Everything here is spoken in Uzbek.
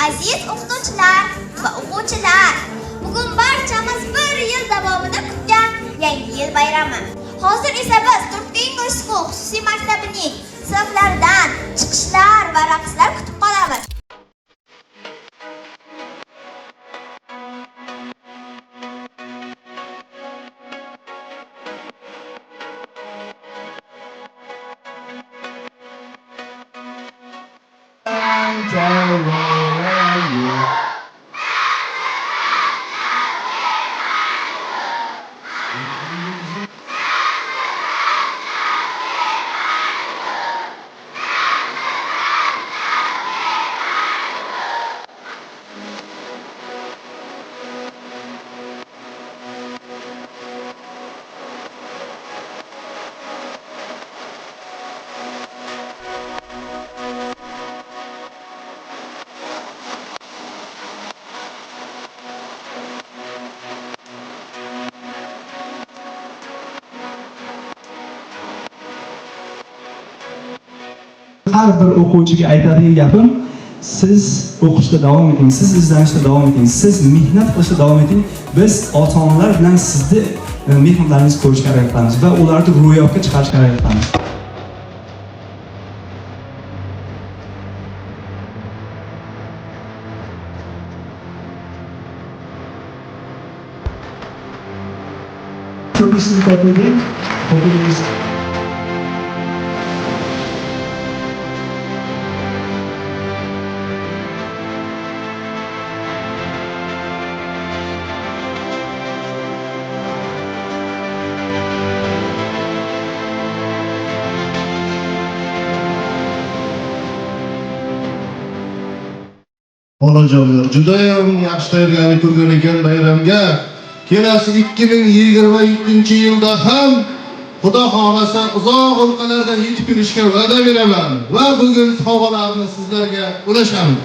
Aziz o'qituvchilar va o'quvchilar, bugun barchamiz bir yil davomida kutgan Yangi yil bayrami. Hozir esa biz Turkiya English School xususiy maktabining sinflaridan chiqishlar va raqslar kutib qolamiz. Har bir o'quvchiga aytadigan gapim, siz o'qishda davom eting, siz izlanishda davom eting, siz mehnat qilishda davom eting. Biz ota-onalar bilan sizni mehnatlaringizni ko'rishga harakat qilamiz va ularni ro'yobga chiqarishga harakat qilamiz. Çok sizi toplayın. Toplayınız. Onajonlar, judayam yaxshi tayyorgarlik ko'rgan ekan bayramga. Kelasi 2022-yilda ham Xudo xolasa uzoq o'lqalardan yetib kelishga va'da beraman va bugun sovg'alarni sizlarga ulashamiz.